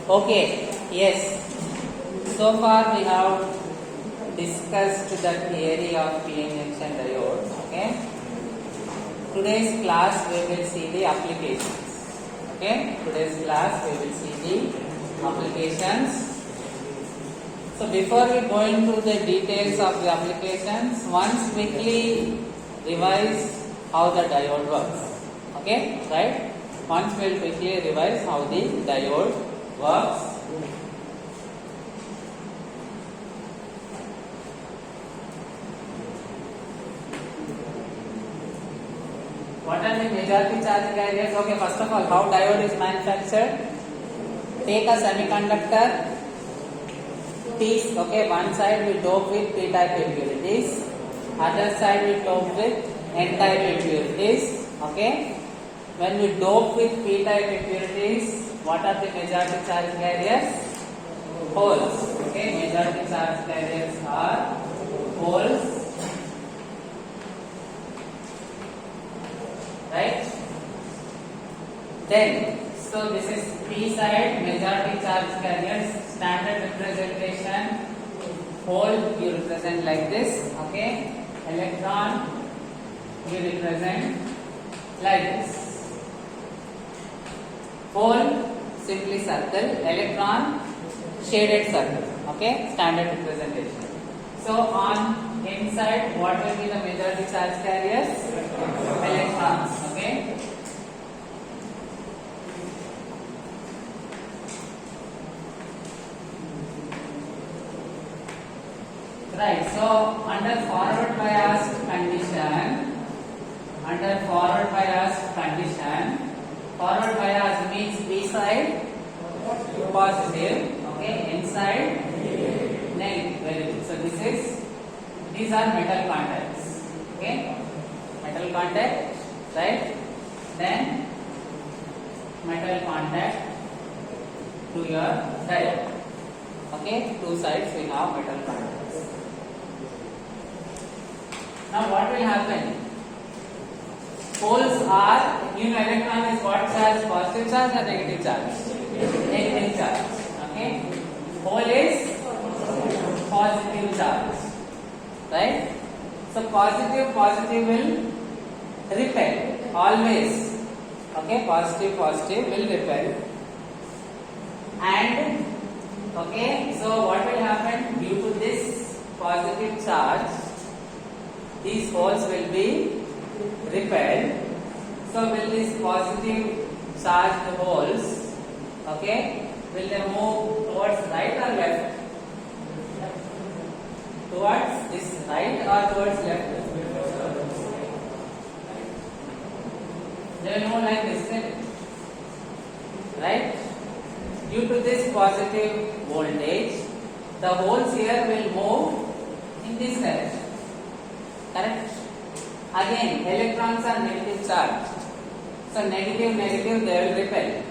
Okay, yes. So far we have discussed the theory of PN junction diode. Okay. Today's class we will see the applications. Okay. Today's class we will see the applications. So before we go into the details of the applications, once quickly revise how the diode works. Okay, right? Once we'll quickly revise how the diode works. What are the majority charge carriers? Okay, first of all, how diode is manufactured? Take a semiconductor. Piece, okay, one side we dope with p-type impurities, other side we dope with n-type impurities. Okay, when we dope with p-type impurities, what are the majority charge carriers? Holes. Okay, majority charge carriers are holes, right? Then, so this is p side, majority charge carriers. Standard representation, hole you represent like this, okay? Electron you represent like this. Hole simply circle, electron shaded circle, okay? Standard representation. So on inside, what will be the majority charge carriers? Electrons, okay? Right, so under forward bias condition, forward bias means P side positive, okay, inside negative. Very good. So these are metal contacts, okay, metal contact, right? Then metal contact to your diode, okay. Two sides we have metal contacts. Now what will happen? Holes are, electron is what charge? Positive charge or negative charge? Negative charge. Okay. Hole is positive charge. Right? So positive will repel. Always. Okay. Positive will repel. And okay. So what will happen? Due to this positive charge, these holes will be repelled. So will these positive charged holes, okay, will they move towards right or left? Towards this right or towards left? They will move like this, right? Due to this positive voltage, the holes here will move in this direction. Correct? Again, electrons are negative charged. So negative they will repel.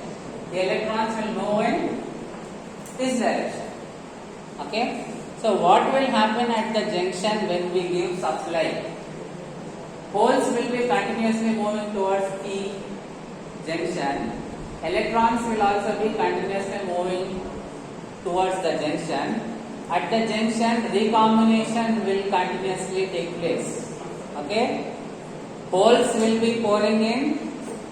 The electrons will move in this direction. Okay? So what will happen at the junction when we give supply? Holes will be continuously moving towards the junction. Electrons will also be continuously moving towards the junction. At the junction, recombination will continuously take place. Okay? Holes will be pouring in,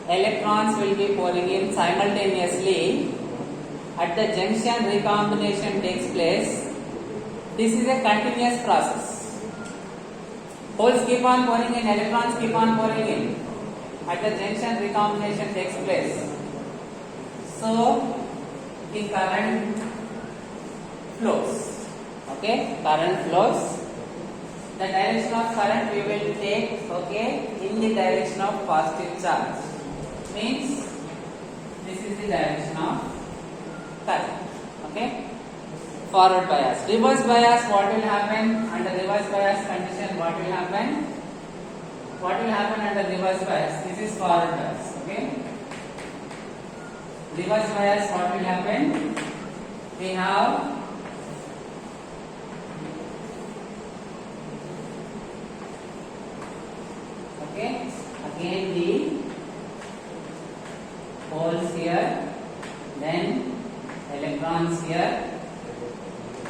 electrons will be pouring in simultaneously. At the junction, recombination takes place. This is a continuous process. Holes keep on pouring in, electrons keep on pouring in. At the junction, recombination takes place. So, the current flows. Okay, current flows. The direction of current we will take, okay, in the direction of positive charge. Means this is the direction of current. Okay. Forward bias. Reverse bias, what will happen under reverse bias condition? What will happen? What will happen under reverse bias? This is forward bias. Okay. Reverse bias, what will happen? We have again the holes here, then electrons electrons here.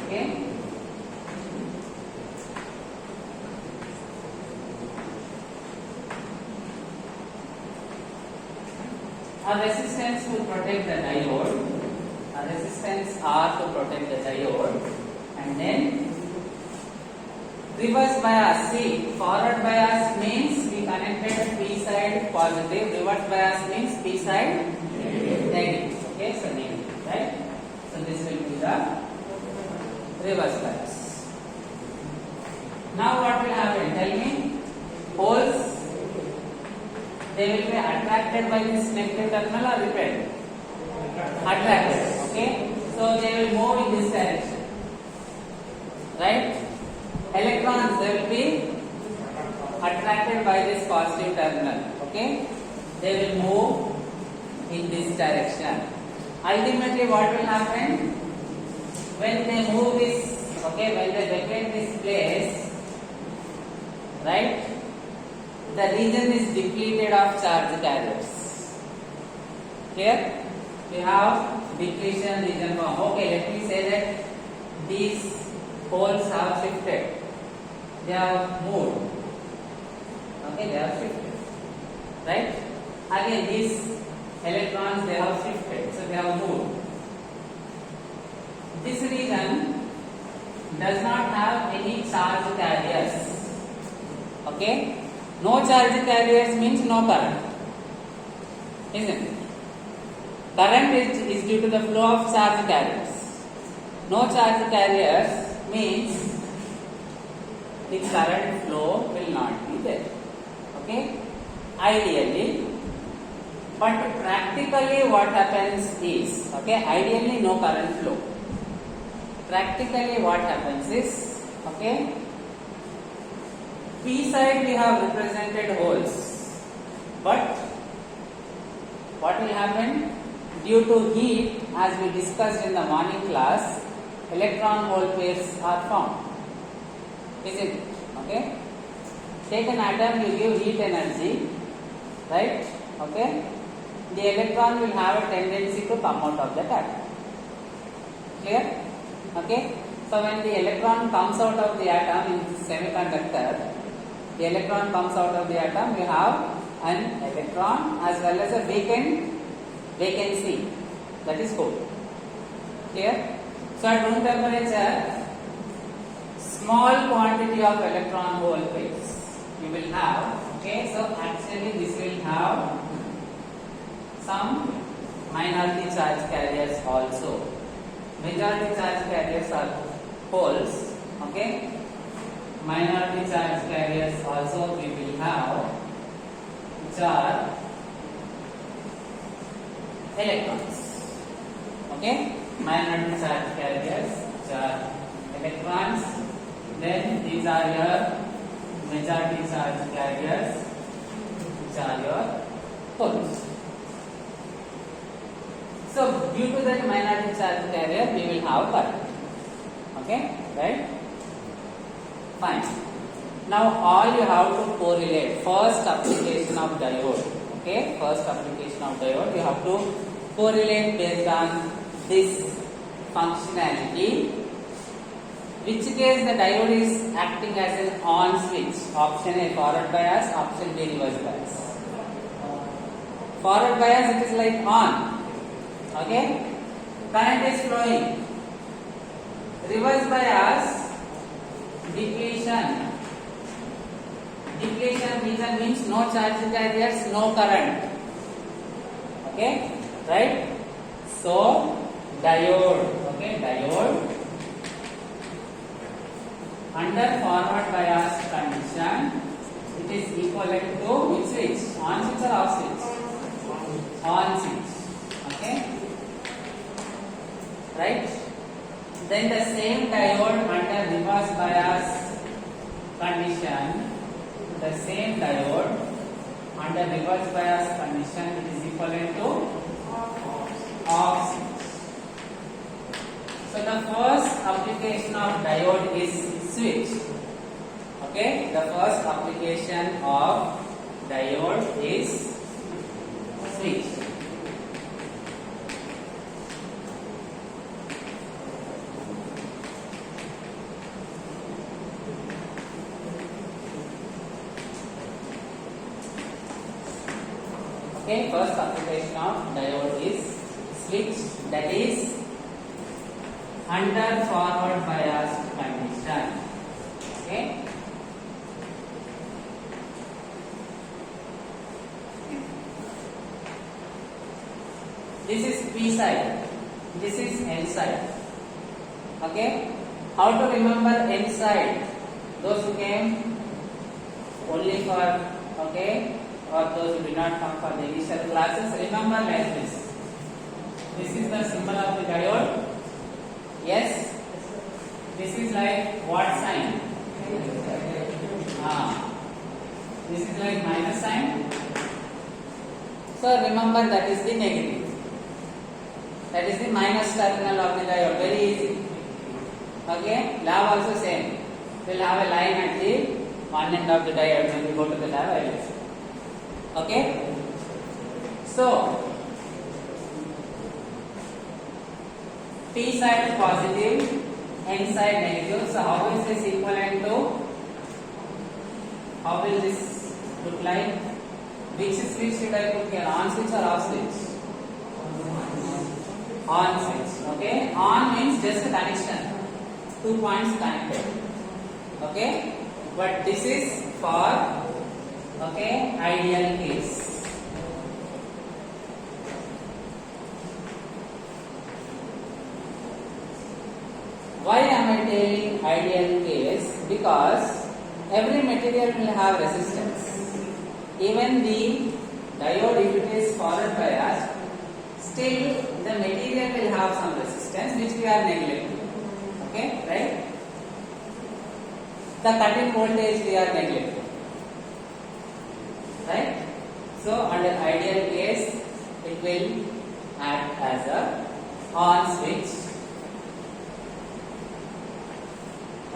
Okay. A resistance to protect the diode. A resistance R to protect the diode, and then reverse bias. See, forward bias means we connected P side positive. Reverse bias means P side negative. Okay, so negative, right? So this will be the reverse bias. Now what will happen? Tell me. Holes, they will be attracted by this negative terminal or repelled? Attracted. Okay, so they will move in this direction, right? Electrons, they will be attracted by this positive terminal. Okay, they will move in this direction. Ultimately, what will happen when they move this? Okay, when they vacate this place, right? The region is depleted of charge carriers. Here we have depletion region form. Okay, let me say that these holes have shifted. They have moved. Okay, they have shifted. Right? Again, these electrons, they have shifted. So they have moved. This region does not have any charge carriers. Okay? No charge carriers means no current. Isn't it? Current is due to the flow of charge carriers. No charge carriers means the current flow will not be there. Okay? Ideally, but practically what happens is, okay, ideally no current flow. Practically what happens is, okay, P side we have represented holes, but what will happen? Due to heat, as we discussed in the morning class, electron hole pairs are formed. Isn't it? Okay? Take an atom, you give heat energy, right? Okay? The electron will have a tendency to come out of that atom. Clear? Okay? So when the electron comes out of the atom in semiconductor, the electron comes out of the atom, you have an electron as well as a vacancy, that is cold. Clear? So at room temperature, small quantity of electron hole pairs you will have. Okay, so actually this will have some minority charge carriers also. Majority charge carriers are holes. Okay, minority charge carriers also we will have, which are electrons. Okay, minority charge carriers, which are electrons. Then these are your majority charge carriers, which are your holes. So due to that minority charge carrier, we will have current. Okay, right? Fine. Now all you have to correlate. First application of diode. Okay, first application of diode, you have to correlate based on this functionality. Which case the diode is acting as an on switch. Option A forward bias, option B reverse bias. Forward bias, it is like on. Okay, current is flowing. Reverse bias, depletion. Depletion region means no charge carriers, no current. Okay, right? So diode. Okay, diode under forward bias condition, it is equivalent to which switch? On switch or off switch? On switch. Okay, right? Then the same diode under reverse bias condition, the same diode under reverse bias condition, it is equivalent to off switch. So the first application of diode is switch. Okay, the first application of diode is switch. Okay, first application of diode is switch, that is under forward bias condition. Okay. This is P side, this is N side. Okay. How to remember N side? Those who came only for, okay, or those who did not come for the initial classes, remember like this. This is the symbol of the diode. Yes. This is like what sign? This is like minus sign. So remember that is the negative. That is the minus terminal of the diode. Very easy. Okay. Lab also same. We'll have a line at the one end of the diode. When we go to the lab, I will show. Okay. So P side positive, N side negative. So how is this equivalent to? How will this look like? Which switch should I put here? On switch or off switch? On switch. Okay. On means just a connection. 2 points connected. Okay. But this is for, okay, ideal case. Why am I telling ideal case? Because every material will have resistance. Even the diode, if it is forward biased, still the material will have some resistance which we are neglecting. Okay, right? The cutting voltage we are neglecting. Right? So under ideal case, it will act as a on switch.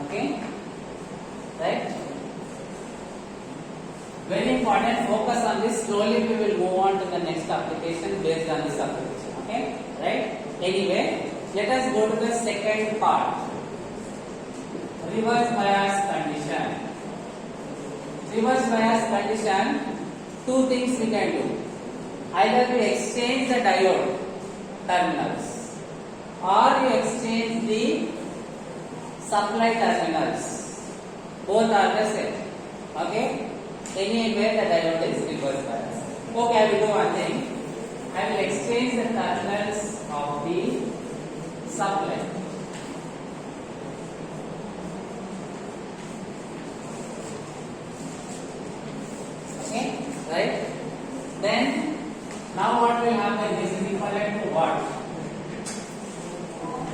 Okay, right? Very important. Focus on this. Slowly we will move on to the next application based on this application. Okay, right? Anyway, let us go to the second part. Reverse bias condition. Reverse bias condition. Two things we can do. Either we exchange the diode terminals, or you exchange the supply terminals. Both are the same. Okay. Anywhere the diode is reverse bias. Okay, I will do one thing. I will exchange the terminals of the supply. Okay, right? Then now what will happen? This is equivalent to what?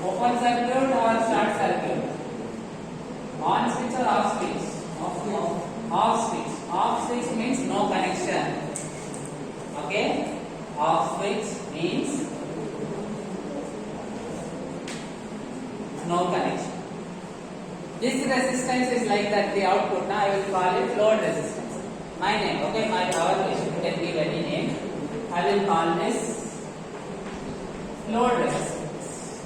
Open circuit or short circuit? On switch or off switch? Off switch. Off switch means no connection. Okay? Off switch means no connection. This resistance is like that, the output. Now I will call it load resistance. My name, okay? Our patient can give any name. I will call this load resistance.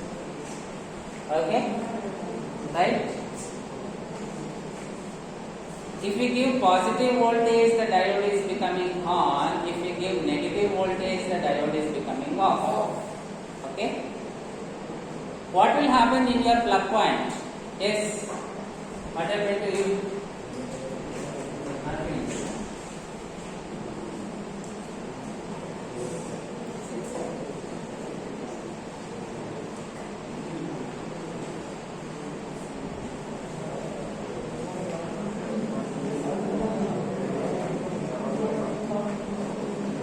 Okay? Right? If we give positive voltage, the diode is becoming on. If we give negative voltage, the diode is becoming off. Okay? What will happen in your plug point? Yes. What happened to you?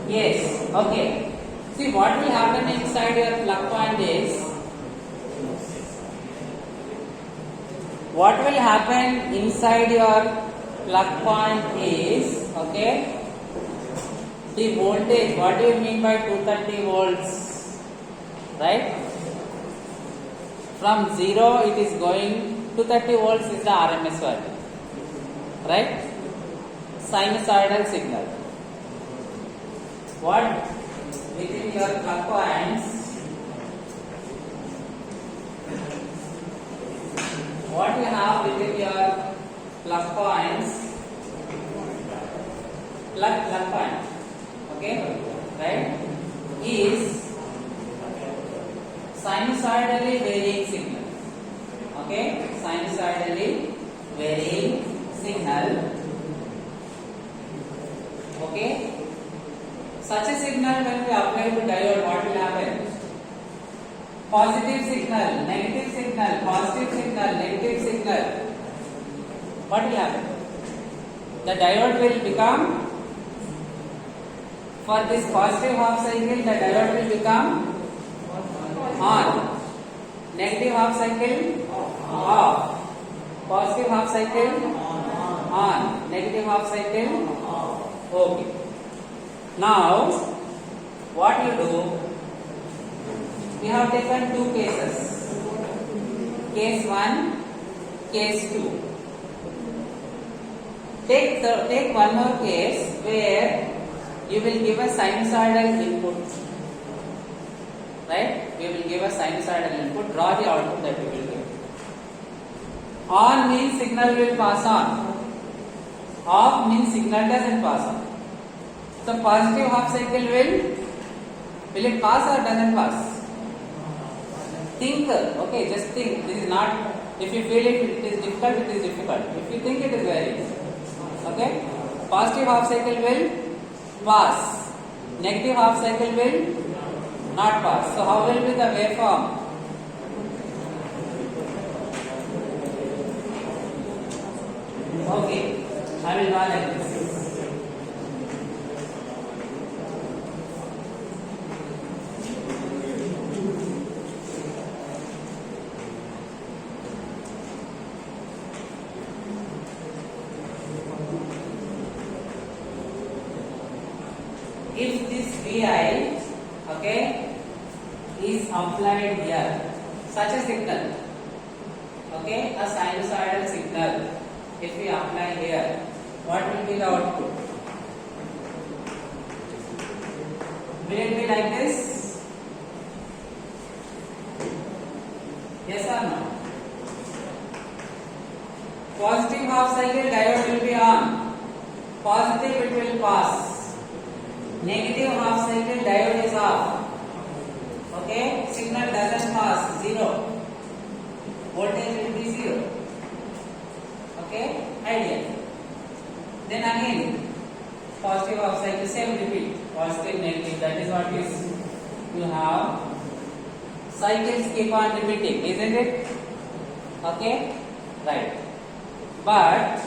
Yes, okay. See, what will happen inside your plug point is, what will happen inside your plug point is, okay, the voltage. What do you mean by 230 volts? Right? From 0 it is going, 230 volts is the RMS value. Right? Sinusoidal signal. What within your plug points, what you have within your plug points, plug point, okay, right, is sinusoidally varying signal. Okay, sinusoidally varying signal. Okay, such a signal when we apply to diode, what will happen? Positive signal, negative signal, positive signal, negative signal. What will happen? The diode will become, for this positive half cycle, the diode will become on. Negative half cycle off. Positive half cycle on. Negative half cycle off. Okay. Now, what you do? We have taken two cases. Case 1, case 2. Take one more case where you will give a sinusoidal input. Right? We will give a sinusoidal input. Draw the output that we will give. On means signal will pass on. Off means signal doesn't pass on. So positive half cycle will it pass or doesn't pass? Think, okay, just think. This is not, if you feel it is difficult, it is difficult. If you think it is very easy. Okay? Positive half cycle will pass. Negative half cycle will not pass. So how will be the waveform? Okay, I will draw like this. If this Vi, okay, is applied here, such a signal, okay, a sinusoidal signal, if we apply here, what will be the output? Will it be like this? Yes or no? Positive half cycle diode will be on. Positive it will pass. Negative half cycle diode is off. Okay, signal doesn't pass, 0. Voltage will be 0. Okay, ideal. Then again, positive half cycle, same repeat. Positive, negative, that is what is, you have cycles keep on repeating, isn't it? Okay, right. But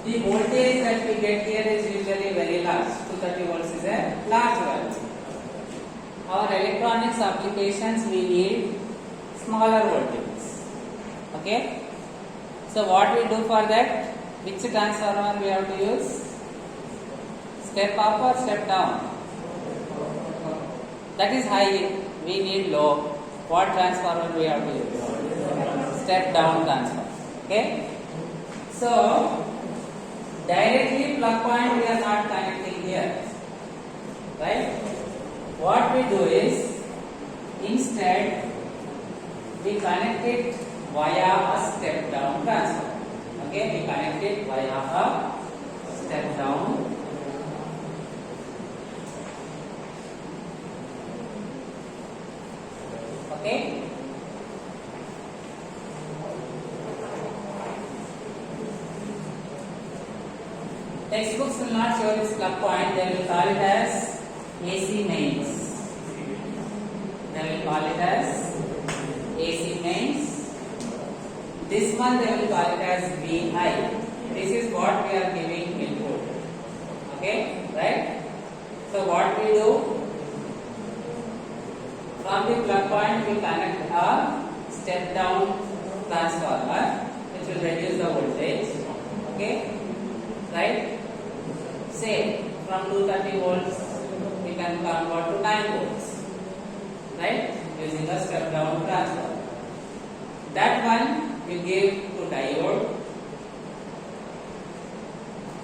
the voltage that we get here is usually very large. 230 volts is a large value. Our electronics applications we need smaller voltages. Okay. So what we do for that? Which transformer we have to use? Step up or step down? That is high. We need low. What transformer we have to use? Step down transformer. Okay. So directly plug point we are not connecting here, right? What we do is, instead we connect it via a step down transformer. Okay, we connect it via a step down. Okay. Textbooks will not show this plug point, they will call it as AC mains. They will call it as AC mains. This one they will call it as VI. This is what we are giving input. Okay, right? So what we do? From the plug point we connect a step down transformer which will reduce the voltage. Okay, right? Say from 230 volts we can convert to 9 volts, right? Using a step down transformer. That one we give to diode,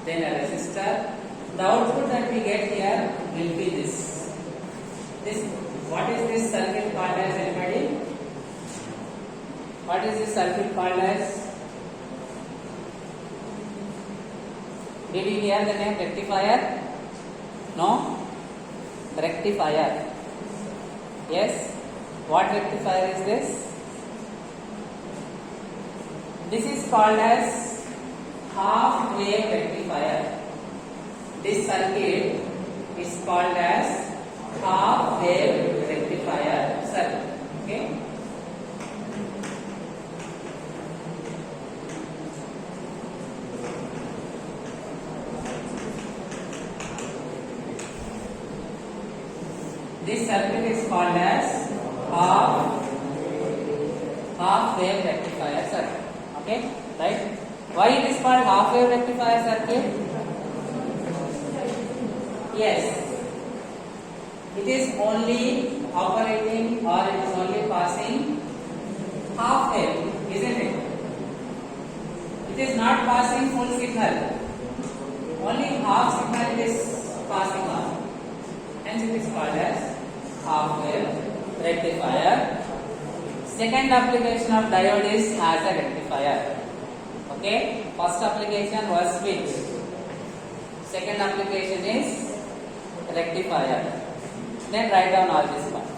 then a resistor. The output that we get here will be this. What is this circuit called as, anybody? What is this circuit called as? Did you hear the name rectifier? No? rectifier. Yes, what rectifier is this? This is called as half wave rectifier. This circuit is called as half wave rectifier circuit. Okay. This circuit is called as half wave rectifier circuit. Okay, right? Why it is called half wave rectifier circuit? Yes, it is only operating or it is only passing half wave, isn't it? It is not passing full signal. Only half signal it is passing on. Hence it is called as half wave rectifier. Second application of diode is as a rectifier. Okay, first application was switch. Second application is rectifier. Then write down all these points.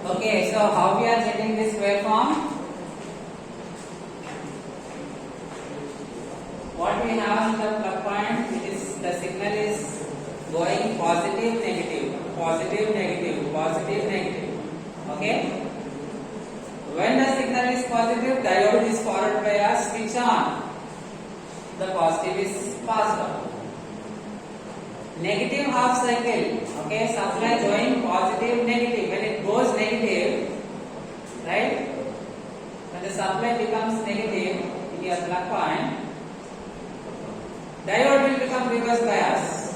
Okay, so how we are getting this waveform? What we have in the plug point, it is the signal is going positive, negative, positive, negative, positive, negative. Okay? When the signal is positive, diode is forward bias, switch on. The positive is passed on. Negative half cycle, okay, supply going positive, negative. When it goes negative, right? When the supply becomes negative in your plug point, diode will become reverse bias,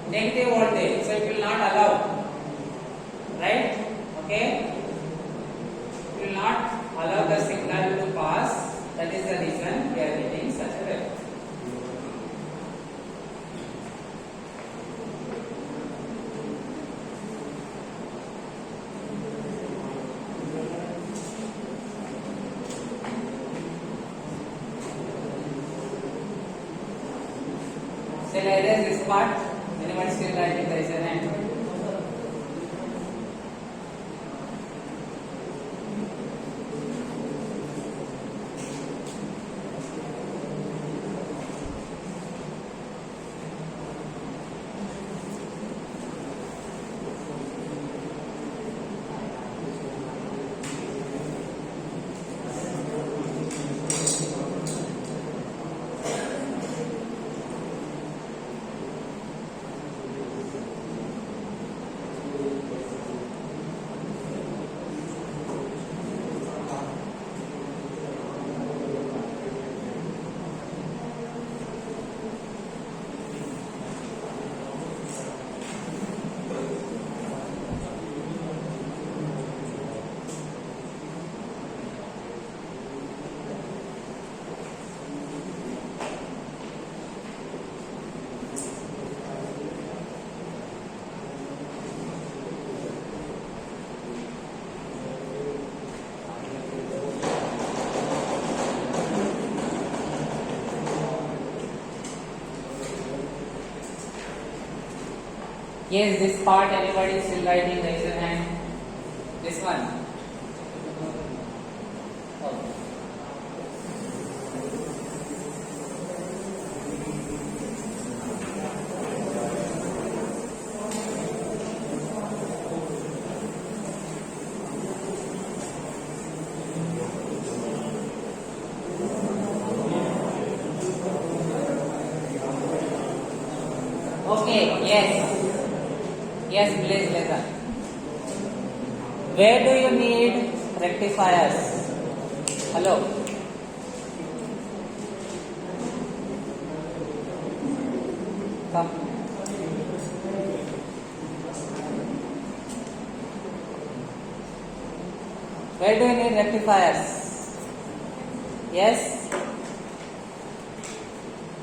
negative voltage, so it will not allow, right? Okay? It will not allow the signal to pass. That is the reason we are getting such a wave. Shall I erase this part? Anyone still writing? Raise your hand. Yes, this part anybody still writing? Raise your hand. This one. Okay. Okay, yes. Yes, please listen. Where do you need rectifiers? Hello. Come. Where do you need rectifiers? Yes?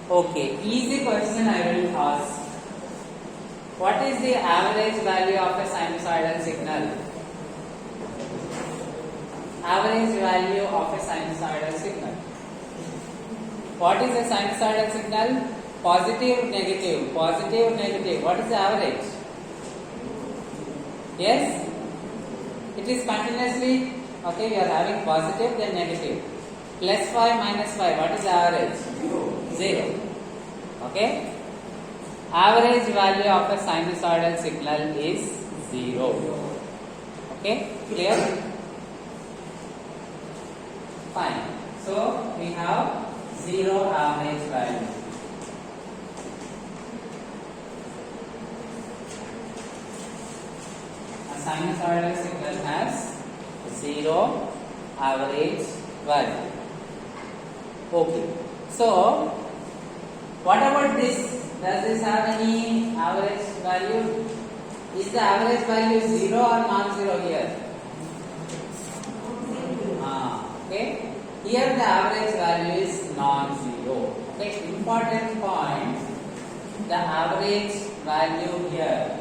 Okay, easy question I will ask. What is the average value of a sinusoidal signal? Average value of a sinusoidal signal. What is a sinusoidal signal? Positive, negative, positive, negative. What is the average? Yes? It is continuously, okay, we are having positive then negative. Plus 5 minus 5, what is the average? 0. Okay? Average value of a sinusoidal signal is 0. Okay? Clear? Fine. So, we have 0 average value. A sinusoidal signal has 0 average value. Okay. So, what about this? Does this have any average value? Is the average value 0 or non-zero here? Okay. Here the average value is non-zero. Okay. Important point. The average value here.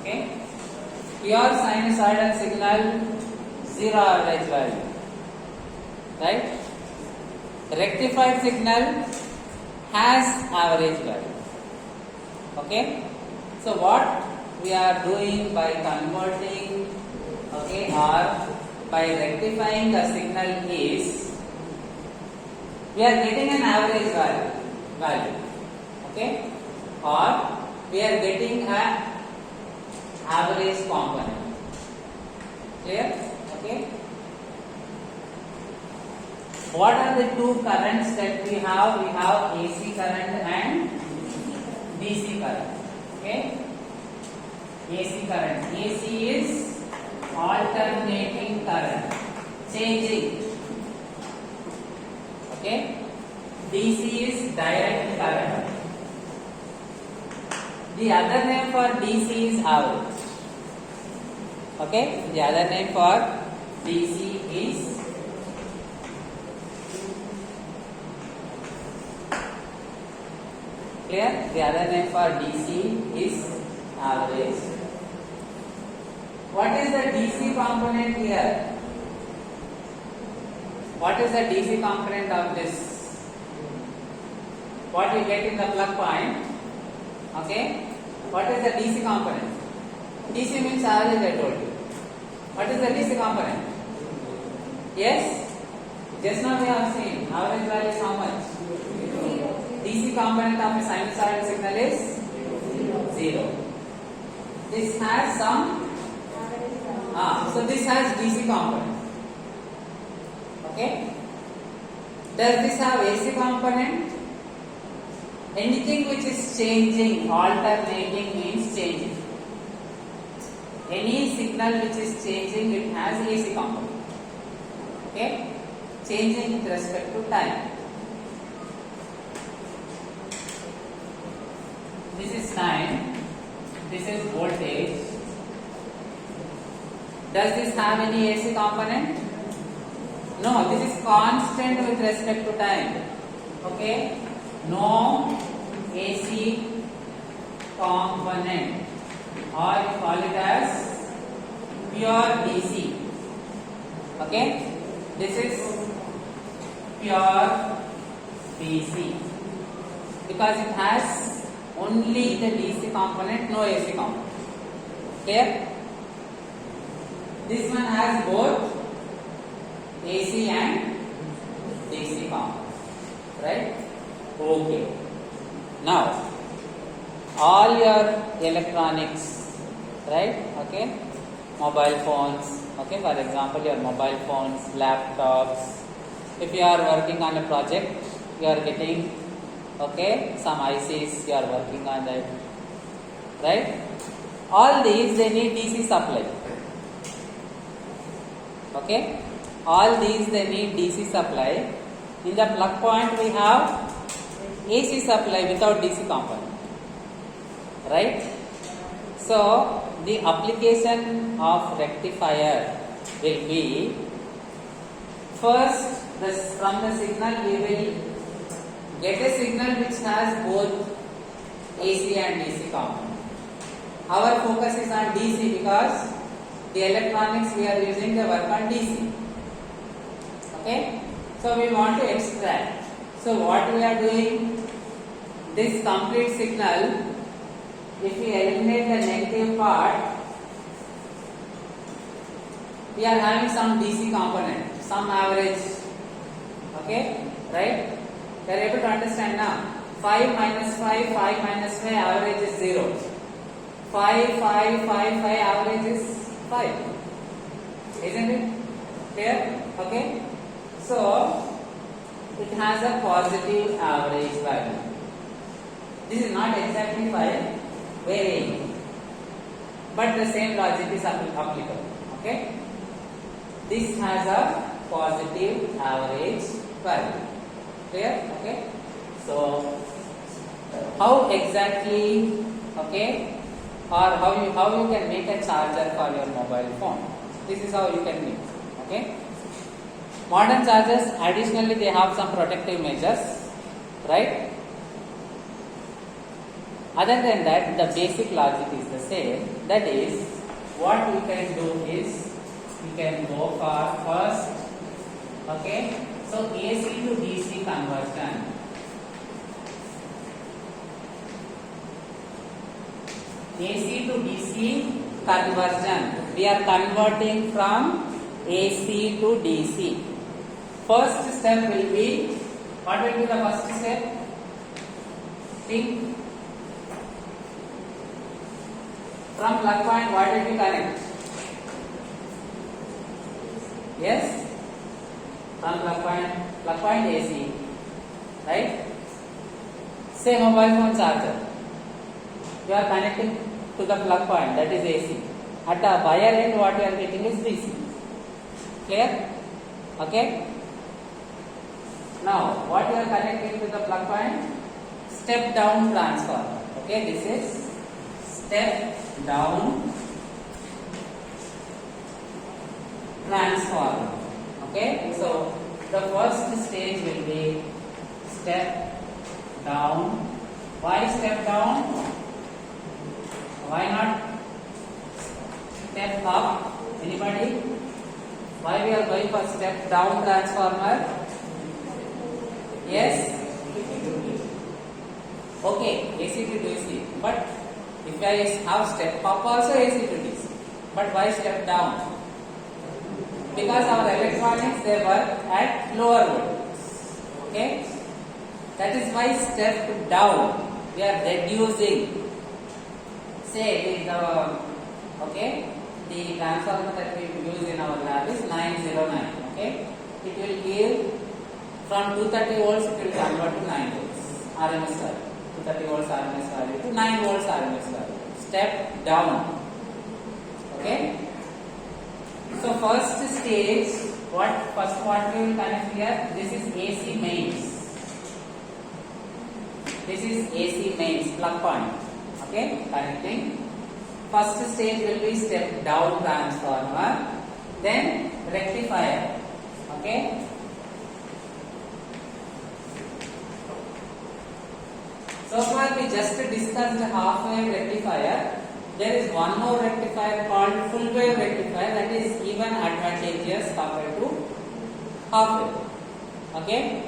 Okay. Pure sinusoidal signal 0 average value. Right? Rectified signal has average value. Okay. So what we are doing by converting, okay, or by rectifying the signal is we are getting an average value. Okay. Or we are getting a average component. Clear? Okay. What are the two currents that we have? We have AC current and DC current. Okay. AC current. AC is alternating current, changing. Okay. DC is direct current. The other name for DC is average. Okay, the other name for DC is clear? The other name for DC is average. What is the DC component here? What is the DC component of this? What you get in the plug point? Okay. What is the DC component? DC means average, I told you. What is the DC component? Yes? Just now we have seen average value is how much? DC component of a sinusoidal signal is 0. This has some, so this has DC component. Okay? Does this have AC component? Anything which is changing, alternating means changing. Any signal which is changing, it has AC component. Okay? Changing with respect to time. This is time. This is voltage. Does this have any AC component? No, this is constant with respect to time. Okay? No AC component, or you call it as pure DC. Okay? This is pure DC because it has only the DC component, no AC component. Clear? This one has both AC and DC component. Right? Okay. Now, all your electronics, right? Okay, mobile phones. Okay, for example, your mobile phones, laptops. If you are working on a project, you are getting, okay, some ICs, you are working on that, right? All these they need DC supply. Okay, all these they need DC supply. In the plug point we have AC supply without DC component, right? So the application of rectifier will be, first from the signal we will get a signal which has both AC and DC component. Our focus is on DC because the electronics we are using, they work on DC. Okay, so we want to extract. So what we are doing, this complete signal, if we eliminate the negative part, we are having some DC component, some average. Okay, right? You are able to understand now. 5 minus 5, 5 minus 5, average is 0. 5, 5, 5, 5, average is 5. Isn't it clear? Okay. So it has a positive average value. This is not exactly 5, varying, but the same logic is applicable. Okay. This has a positive average value. Clear? Okay. So how exactly, okay, or how you can make a charger for your mobile phone? This is how you can make. Okay. Modern chargers, additionally they have some protective measures, right? Other than that, the basic logic is the same. That is, what we can do is, we can go for first, okay, so AC to DC conversion. AC to DC conversion. We are converting from AC to DC. First step will be, what will be the first step? Think. From plug point, what will we connect? Yes? From plug point AC, right? Say mobile phone charger. You are connecting to the plug point, that is AC. At the wire end, what you are getting is DC. Clear? Okay? Now, what you are connecting to the plug point? Step down transformer. Okay, this is step down transformer. Okay, so the first stage will be step down. Why step down? Why not step up? Anybody? Why we are going for step down transformer? Yes? Okay, AC to DC. But if I have step up also AC to DC. But why step down? Because our electronics, they work at lower voltages. Okay? That is why step down. We are reducing. Say the transformer that we use in our lab is 909. Okay? It will give from 230 volts, it will convert to 9 volts RMS value. 230 volts RMS value to 9 volts RMS value. Step down. Okay? So first stage, what we will connect here? This is AC mains. This is AC mains plug point. Okay, connecting. First stage will be step down transformer, then rectifier. Okay. So far we just discussed half wave rectifier. There is one more rectifier called full wave rectifier, that is even advantageous compared to half wave. Okay,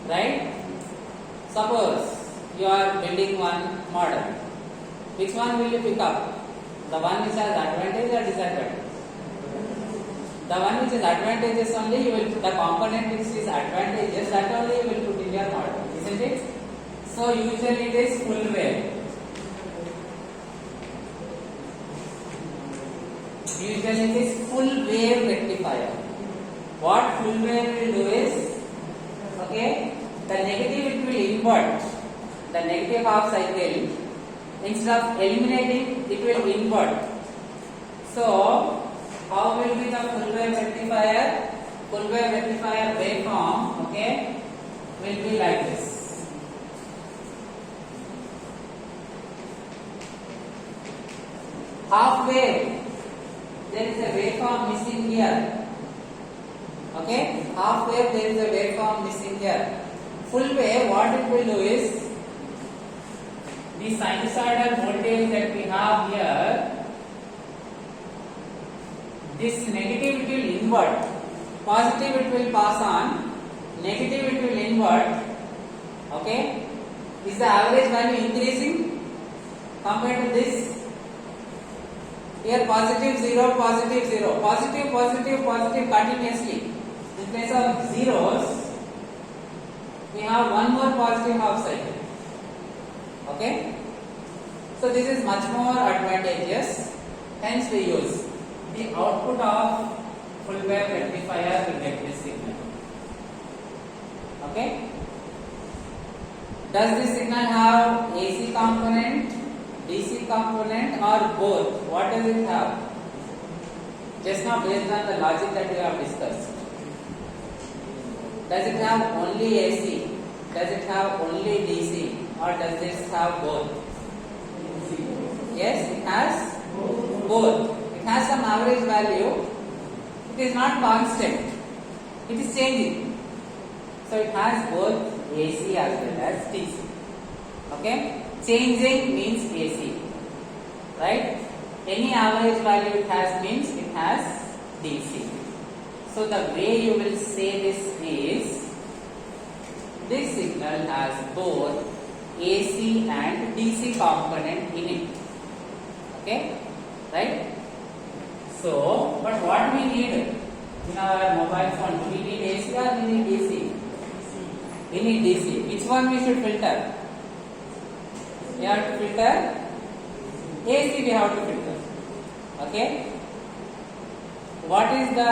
right? Suppose you are building one model. Which one will you pick up? The one which has advantage or disadvantage? The one which is advantageous only you will, the component which is advantageous, that only you will put in your model, isn't it? So usually it is full wave. Usually it is full wave rectifier. What full wave will do is, okay, the negative it will invert. The negative half cycle, instead of eliminating, it will invert. So, how will be the full wave rectifier? Full wave rectifier waveform, okay, will be like this. Half wave, there is a waveform missing here. Okay, half wave, there is a waveform missing here. Full wave, what it will do is, the sinusoidal voltage that we have here, this negative it will invert, positive it will pass on, negative it will invert. Okay, is the average value increasing compared to this? Here positive 0, positive 0, positive, positive, positive continuously. In place of zeros, we have one more positive half cycle. Okay, so this is much more advantageous. Hence we use the output of full wave rectifier will get this signal. Okay, does this signal have AC component, DC component, or both? What does it have? Just now, based on the logic that we have discussed, does it have only AC? Does it have only DC? Or does this have both? Yes, it has both. It has some average value. It is not constant. It is changing. So it has both AC as well as DC. Okay? Changing means AC. Right? Any average value it has means it has DC. So the way you will say this is, this signal has both AC and DC component in it. Okay? Right? So, but what we need in our mobile phone? Do we need AC or we need DC? We need DC. Which one we should filter? We have to filter AC, we have to filter. Okay? What is the,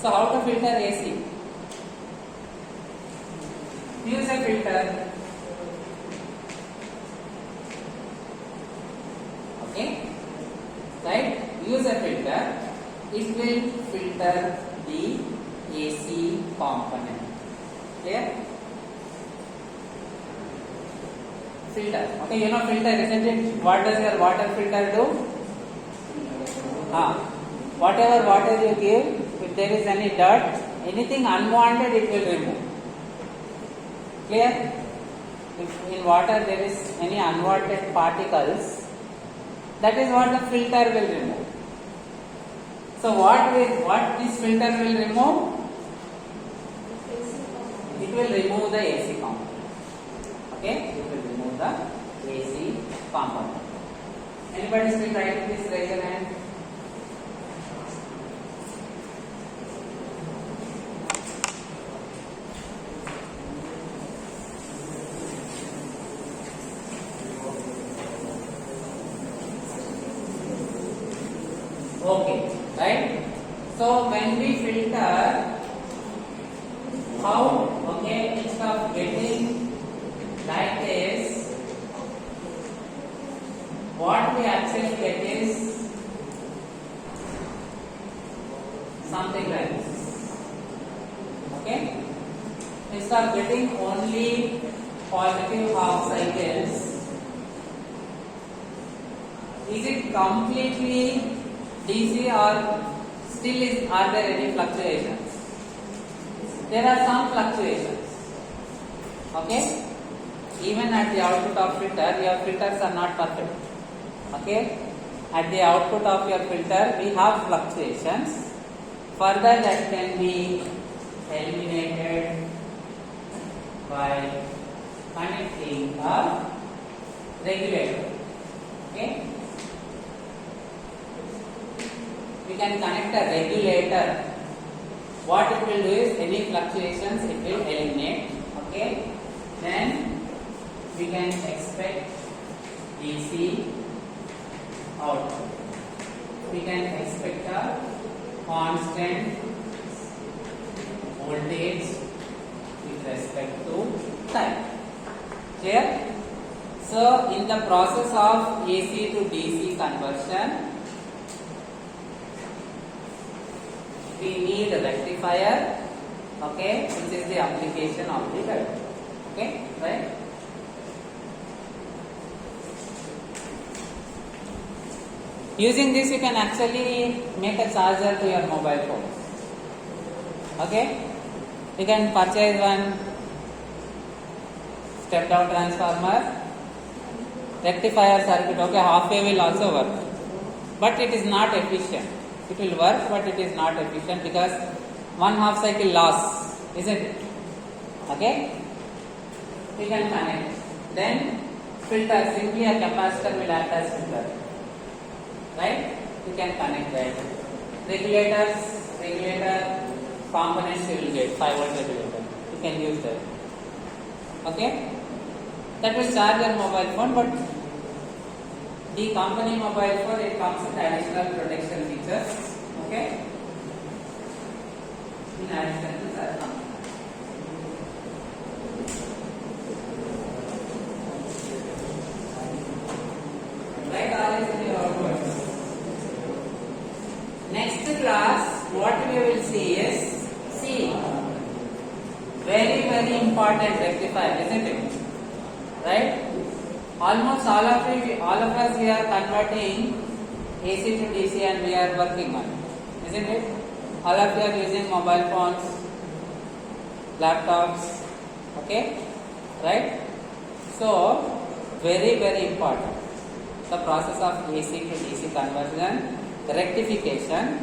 so how to filter AC? Use a filter. Okay? Right? Use a filter. It will filter the AC component. Clear? Filter. Okay, you know filter, isn't it? What does your water filter do? Whatever water you give, if there is any dirt, anything unwanted, it will remove. Clear? If in water there is any unwanted particles, that is what the filter will remove. So what this filter will remove? It will remove the AC component. Okay? It will remove the AC component. Anybody still writing this? Raise your hand. Okay, right? So when we filter, how? Okay, instead of getting like this, what we actually get is something like this. Okay? Instead of getting only positive half cycles, is it completely DC or still are there any fluctuations? There are some fluctuations. Okay? Even at the output of filter, your filters are not perfect. Okay? At the output of your filter, we have fluctuations. Further, that can be eliminated by connecting a regulator. Okay? We can connect a regulator. What it will do is any fluctuations it will eliminate. Okay? Then we can expect DC output. We can expect constant voltage with respect to time. Clear? So in the process of AC to DC conversion, we need a rectifier, okay, which is the application of the diode. Okay, right? Using this, you can actually make a charger to your mobile phone. Okay, you can purchase one step down transformer, rectifier circuit. Okay, half wave will also work, but it is not efficient. It will work, but it is not efficient because one half cycle loss, isn't it? Okay, we can connect. Then filter, simply a capacitor will act as filter. Right? You can connect that. Regulator components you will get 5 volt regulator. You can use that. Okay? That will charge your mobile phone, but the company mobile phone, it comes with additional protection features. Okay? In addition to that. Right? All is in your output. Next class, what we will see is very important rectifier, isn't it? Right? Almost all of us we are converting AC to DC and we are working on it, isn't it? All of you are using mobile phones, laptops, okay? Right? So, very important. The process of AC to DC conversion, rectification.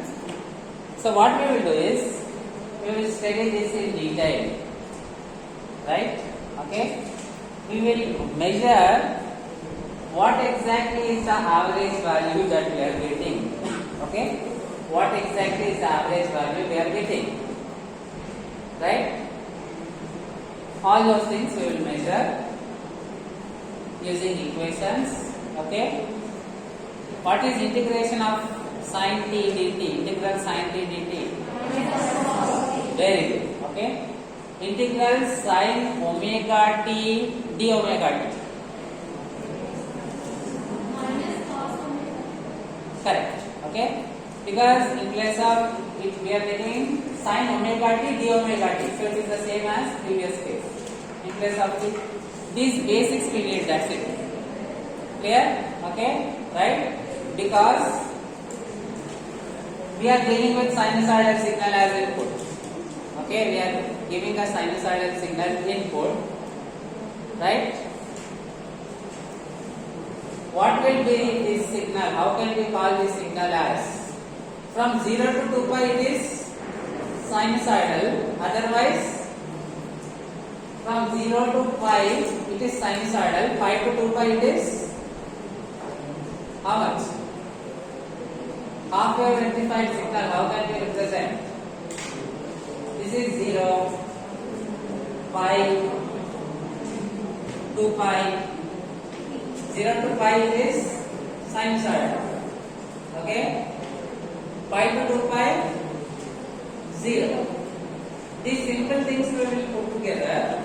So what we will do is, we will study this in detail, right? Okay? We will measure what exactly is the average value that we are getting. Okay? What exactly is the average value we are getting, right? All those things we will measure using equations. Okay? What is integration of sin t dt? Integral sin t dt. Very good. Okay? Integral sin omega t d omega t. Correct. Okay? Because in place of it we are taking sin omega t d omega t. So it is the same as previous case. In place of these basics we need, that's it. Clear? Okay? Right? Because we are dealing with sinusoidal signal as input. Okay? We are giving a sinusoidal signal input. Right? What will be this signal? How can we call this signal as? From 0 to 2 pi it is sinusoidal. Otherwise, from 0 to pi it is sinusoidal. Pi to 2 pi it is how much? Half wave rectified signal. How can we represent? This is 0, pi, 2 pi. 0 to pi is sinusoidal. Okay? Pi to 2 pi, 0. These simple things we will put together.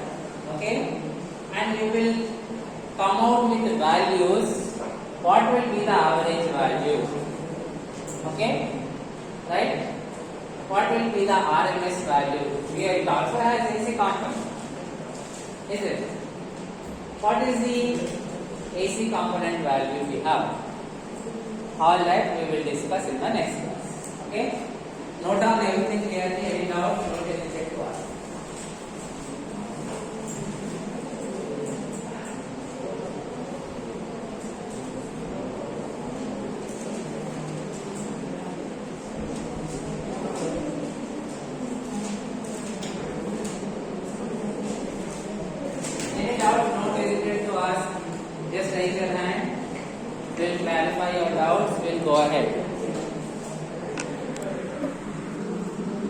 Okay? And we will come out with the values. What will be the average value? Okay? Right? What will be the RMS value? Here it also has AC component. Is it? What is the AC component value we have? All that we will discuss in the next class. Okay? Note down everything clearly. Any doubt, don't hesitate to ask. Any doubt, don't hesitate to ask. Just raise your hand. We'll clarify your doubts. We'll go ahead.